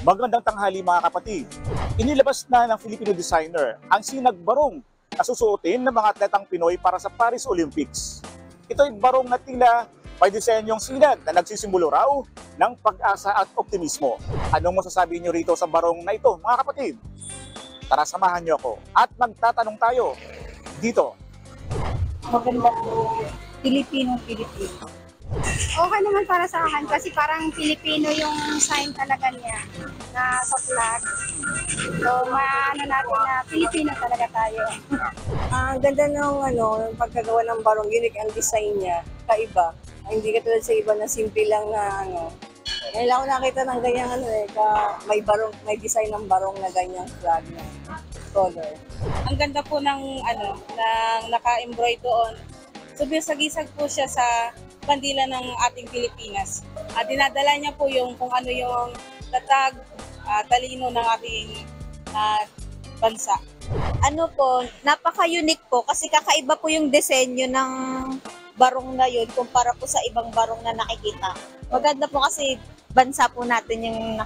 Magandang tanghali mga kapatid. Inilabas na ng Filipino designer ang sinagbarong na susuotin ng mga atletang Pinoy para sa Paris Olympics. Ito ay barong na tila may disenyong sinag na nagsisimbolo raw ng pag-asa at optimismo. Anong masasabi niyo rito sa barong na ito mga kapatid? Tara samahan niyo ako at magtatanong tayo dito. Maganda po. Pilipino. Okay naman para sa akin kasi parang Pilipino yung sign talaga niya na sa flag. So, maano natin na Pilipino talaga tayo. Ang ganda ng pagkagawa ng barong, unique ang design niya, kaiba. Hindi katulad sa iba na simple lang na Ngayon lang ako nakita ng ganyang may barong, may design ng barong na ganyang flag na color. Ang ganda po ng naka-embroider doon. So, bisagisag po siya sa bandila ng ating Pilipinas. Dinadala niya po yung kung ano yung tatag, talino ng ating bansa. Ano po, napaka-unique po kasi kakaiba po yung disenyo ng barong na yun kumpara po sa ibang barong na nakikita. Maganda po kasi bansa po natin yung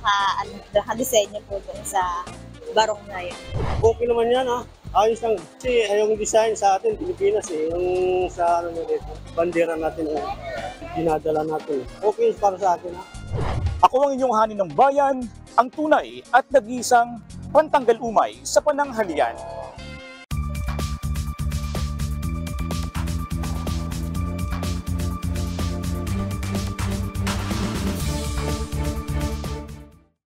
naka-disenyo po dun sa barong na yun. Okay naman yan Ayos lang. Kasi yung design sa atin, Pilipinas yung sa bandera natin, dinadala natin. Okay para sa atin Ako ang inyong hanin ng bayan, ang tunay at nag-iisang pantanggal umay sa pananghalian.